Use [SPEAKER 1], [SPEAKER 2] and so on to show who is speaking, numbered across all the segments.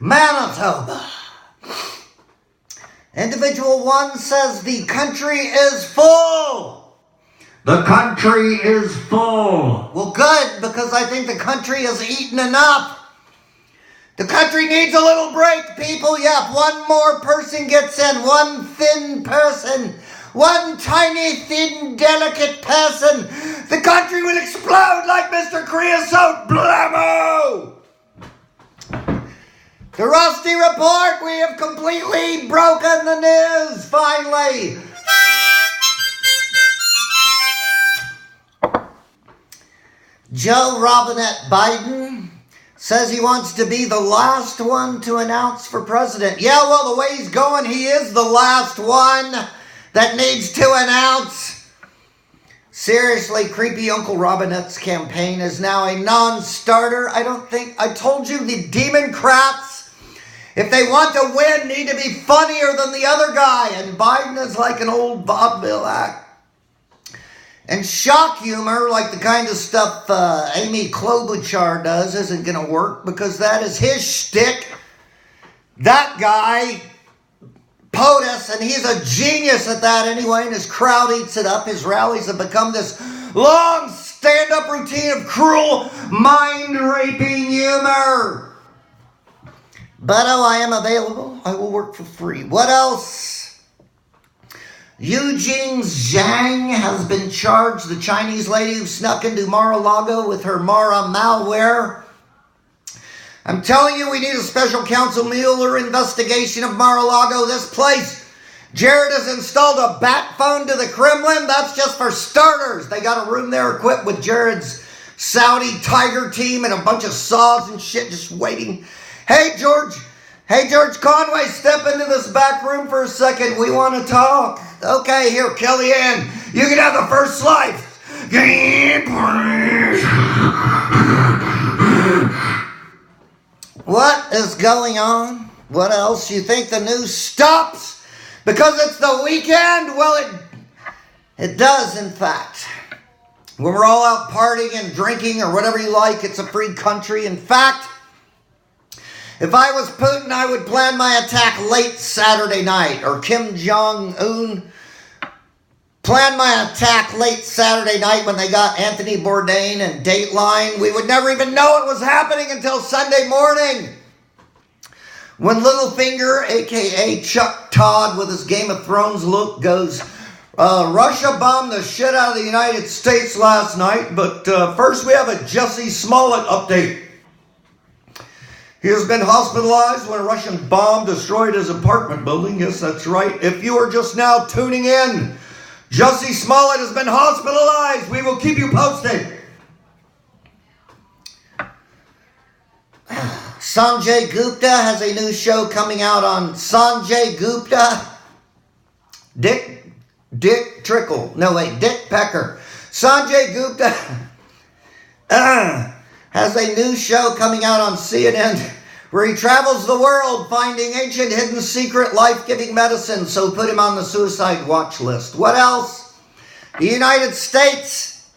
[SPEAKER 1] Manitoba. Individual 1 says the country is full.
[SPEAKER 2] The country is full.
[SPEAKER 1] Well, good, because I think the country has eaten enough. The country needs a little break, people. Yeah, if one more person gets in, one thin person, one tiny, thin, delicate person, the country will explode like Mr. Creosote Blammo! The Rusty Report, we have completely broken the news, finally. Joe Robinette Biden says he wants to be the last one to announce for president. Yeah, well, the way he's going, he is the last one that needs to announce. Seriously, creepy Uncle Robinette's campaign is now a non-starter. I told you the Democrats, if they want to win, need to be funnier than the other guy. And Biden is like an old vaudeville act. And shock humor, like the kind of stuff Amy Klobuchar does, isn't going to work because that is his shtick. That guy, POTUS, and he's a genius at that anyway, and his crowd eats it up. His rallies have become this long stand-up routine of cruel, mind-raping humor. But I am available. I will work for free. What else? Eugene Zhang has been charged, the Chinese lady who snuck into Mar-a-Lago with her Mar-aMalware. I'm telling you, we need a special counsel Mueller investigation of Mar-a-Lago. This place, Jared has installed a bat phone to the Kremlin. That's just for starters. They got a room there equipped with Jared's Saudi Tiger team and a bunch of saws and shit just waiting. Hey, George Conway, step into this back room for a second. We want to talk. Okay, here, Kellyanne, you can have the first slice. What is going on? What else? You think the news stops because it's the weekend? Well, it does, in fact. When we're all out partying and drinking or whatever you like, it's a free country. In fact, if I was Putin, I would plan my attack late Saturday night, or Kim Jong-un planned my attack late Saturday night when they got Anthony Bourdain and Dateline. We would never even know it was happening until Sunday morning, when Littlefinger, a.k.a. Chuck Todd, with his Game of Thrones look, goes, Russia bombed the shit out of the United States last night, but first we have a Jussie Smollett update. He has been hospitalized when a Russian bomb destroyed his apartment building. Yes, that's right. If you are just now tuning in, Jussie Smollett has been hospitalized. We will keep you posted. Sanjay Gupta has a new show coming out on Sanjay Gupta. Dick Pecker. Sanjay Gupta has a new show coming out on CNN where he travels the world finding ancient, hidden, secret, life-giving medicine, so put him on the suicide watch list. What else? The United States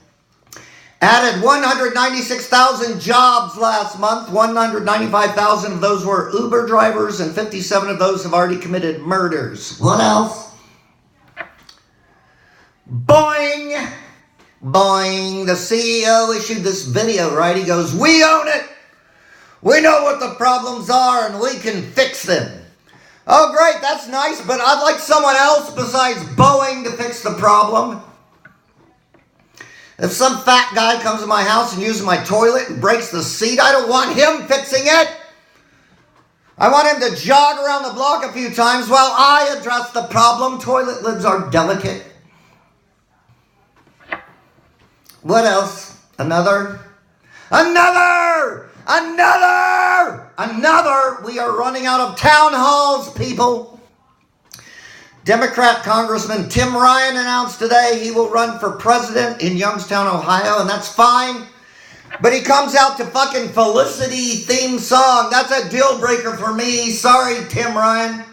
[SPEAKER 1] added 196,000 jobs last month. 195,000 of those were Uber drivers, and 57 of those have already committed murders. What else? BOEING. The CEO issued this video, right? He goes, we own it. We know what the problems are and we can fix them. Oh, great, that's nice, but I'd like someone else besides Boeing to fix the problem. If some fat guy comes to my house and uses my toilet and breaks the seat, I don't want him fixing it. I want him to jog around the block a few times while I address the problem. Toilet lids are delicate. What else? Another. We are running out of town halls, people. Democrat Congressman Tim Ryan announced today he will run for president in Youngstown, Ohio, and that's fine. But he comes out to fucking Felicity theme song. That's a deal breaker for me. Sorry, Tim Ryan.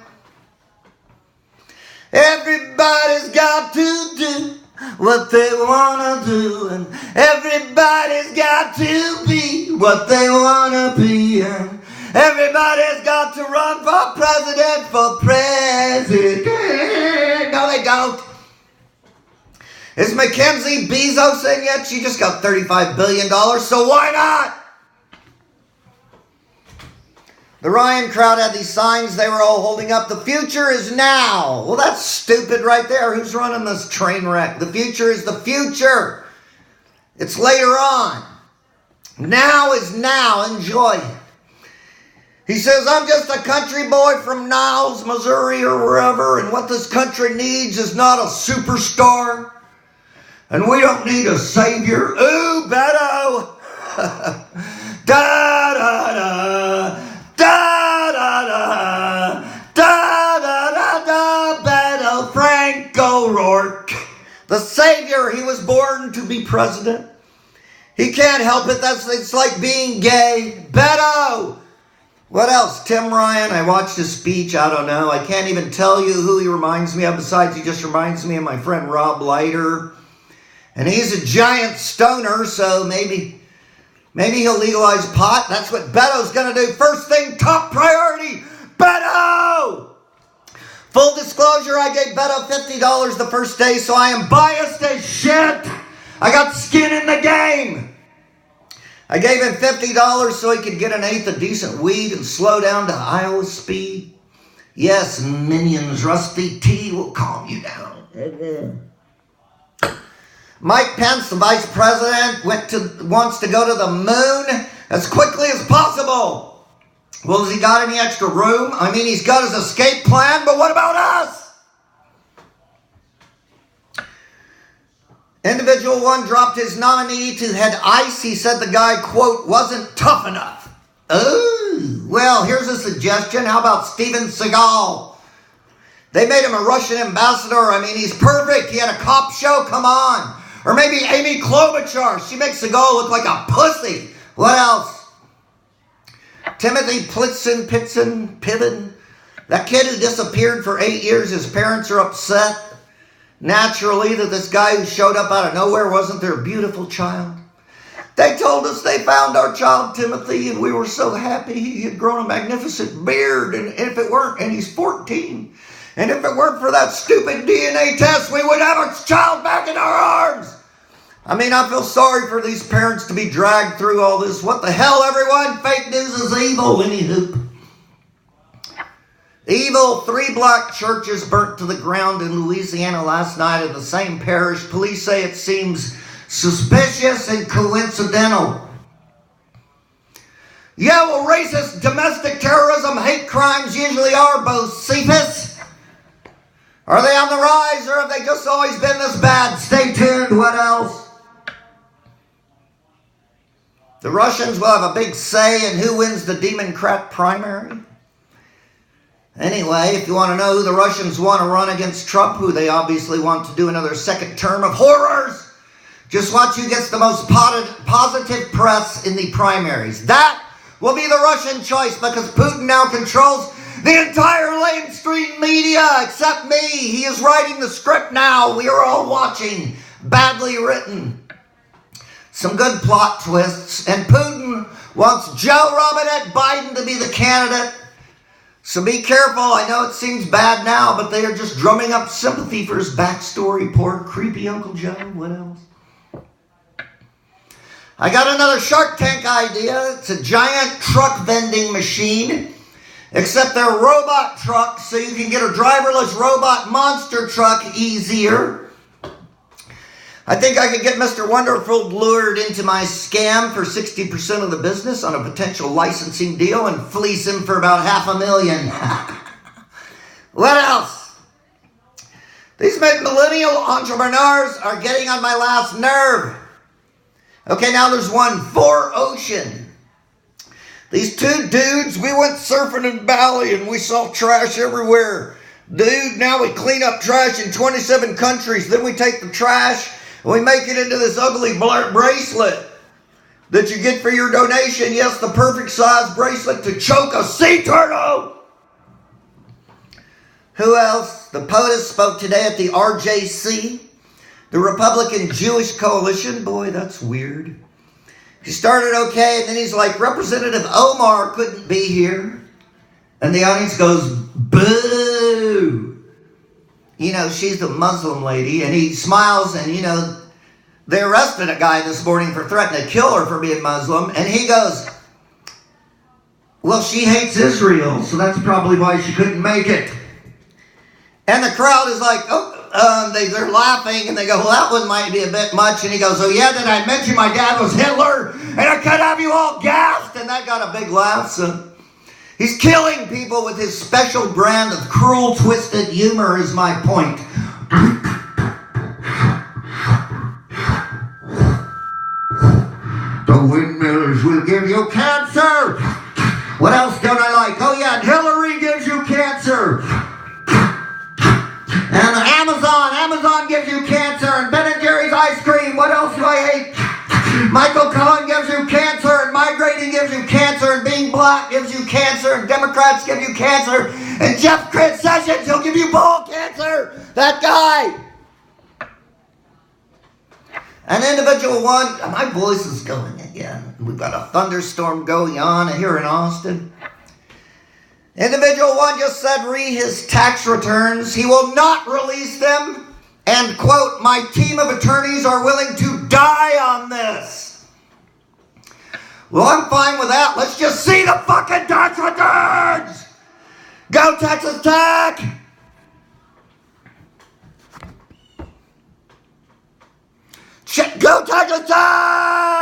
[SPEAKER 1] Everybody's got to do what they want to do, and everybody's got to be what they want to be, and Everybody's got to run for president, for president. No, they don't. Is Mackenzie Bezos in yet? She just got $35 billion, so why not? The Ryan crowd had these signs they were all holding up. The future is now. Well, that's stupid right there. Who's running this train wreck? The future is the future. It's later on. Now is now. Enjoy it. He says, I'm just a country boy from Niles, Missouri, or wherever, and what this country needs is not a superstar, and we don't need a savior. Ooh, Beto! Da-da-da, da-da-da, da-da-da-da, Beto Frank O'Rourke. The savior, he was born to be president. He can't help it. It's like being gay. Beto! What else? Tim Ryan, I watched his speech. I don't know. I can't even tell you who he reminds me of. Besides, he just reminds me of my friend Rob Leiter. And he's a giant stoner, so maybe he'll legalize pot. That's what Beto's going to do. First thing, top priority. Beto! Full disclosure, I gave Beto $50 the first day, so I am biased as shit. I got skin in the game. I gave him $50 so he could get an eighth of decent weed and slow down to Iowa speed. Yes, minions, Rusty T will calm you down. Mike Pence, the vice president, wants to go to the moon as quickly as possible. Well, has he got any extra room? I mean, he's got his escape plan, but what about us? Individual one dropped his nominee to head ICE. He said the guy, quote, wasn't tough enough. Oh, well, here's a suggestion. How about Steven Seagal? They made him a Russian ambassador. I mean, he's perfect. He had a cop show. Come on. Or maybe Amy Klobuchar. She makes Seagal look like a pussy. What else? Timothy Plitzen, Piven. That kid who disappeared for 8 years. His parents are upset. Naturally, that this guy who showed up out of nowhere wasn't their beautiful child. They told us they found our child, Timothy, and we were so happy. He had grown a magnificent beard, and he's 14. And if it weren't for that stupid DNA test, we would have our child back in our arms. I mean, I feel sorry for these parents to be dragged through all this. What the hell, everyone? Fake news is evil. Anywho. Evil. 3 black churches burnt to the ground in Louisiana last night in the same parish. Police say it seems suspicious and coincidental. Yeah, well, racist, domestic terrorism, hate crimes usually are both Cephas. Are they on the rise, or have they just always been this bad? Stay tuned. What else? The Russians will have a big say in who wins the Democrat primary. Anyway, if you want to know who the Russians want to run against Trump, who they obviously want to do another second term of horrors, just watch who gets the most positive press in the primaries. That will be the Russian choice, because Putin now controls the entire mainstream media except me. He is writing the script now. We are all watching. Badly written. Some good plot twists. And Putin wants Joe Robinette Biden to be the candidate. So be careful. I know it seems bad now, but they are just drumming up sympathy for his backstory. Poor creepy Uncle Joe. What else? I got another Shark Tank idea. It's a giant truck vending machine, except they're robot trucks, so you can get a driverless robot monster truck easier. I think I could get Mr. Wonderful lured into my scam for 60% of the business on a potential licensing deal and fleece him for about $500,000. What else? These millennial entrepreneurs are getting on my last nerve. Okay, now there's one, 4Ocean. These two dudes, we went surfing in Bali and we saw trash everywhere. Dude, now we clean up trash in 27 countries. Then we take the trash and we make it into this ugly bracelet that you get for your donation. Yes, the perfect size bracelet to choke a sea turtle. Who else? The POTUS spoke today at the RJC, the Republican Jewish Coalition. Boy, that's weird. He started okay, and then he's like, Representative Omar couldn't be here. And the audience goes, boo. You know, she's the Muslim lady, and he smiles, and, you know, they arrested a guy this morning for threatening to kill her for being Muslim, and he goes, well, she hates Israel, so that's probably why she couldn't make it. And the crowd is like, they're laughing, and they go, well, that one might be a bit much. And he goes, oh, yeah, did I mention my dad was Hitler? And I could have you all gassed. And that got a big laugh. So he's killing people with his special brand of cruel, twisted humor is my point. The windmills will give you cancer. What else don't I like? Oh, yeah, and Hillary gives you cancer. And Amazon gives you cancer, and Ben & Jerry's ice cream, what else do I hate? Michael Cohen gives you cancer, and migrating gives you cancer, and being black gives you cancer, and Democrats give you cancer, and Jeff Crit Sessions, he'll give you ball cancer, that guy. An individual one, my voice is going again. We've got a thunderstorm going on here in Austin. Individual one just said his tax returns. He will not release them. And, quote, my team of attorneys are willing to die on this. Well, I'm fine with that. Let's just see the fucking tax returns. Go Texas Tech. Go Texas Tech.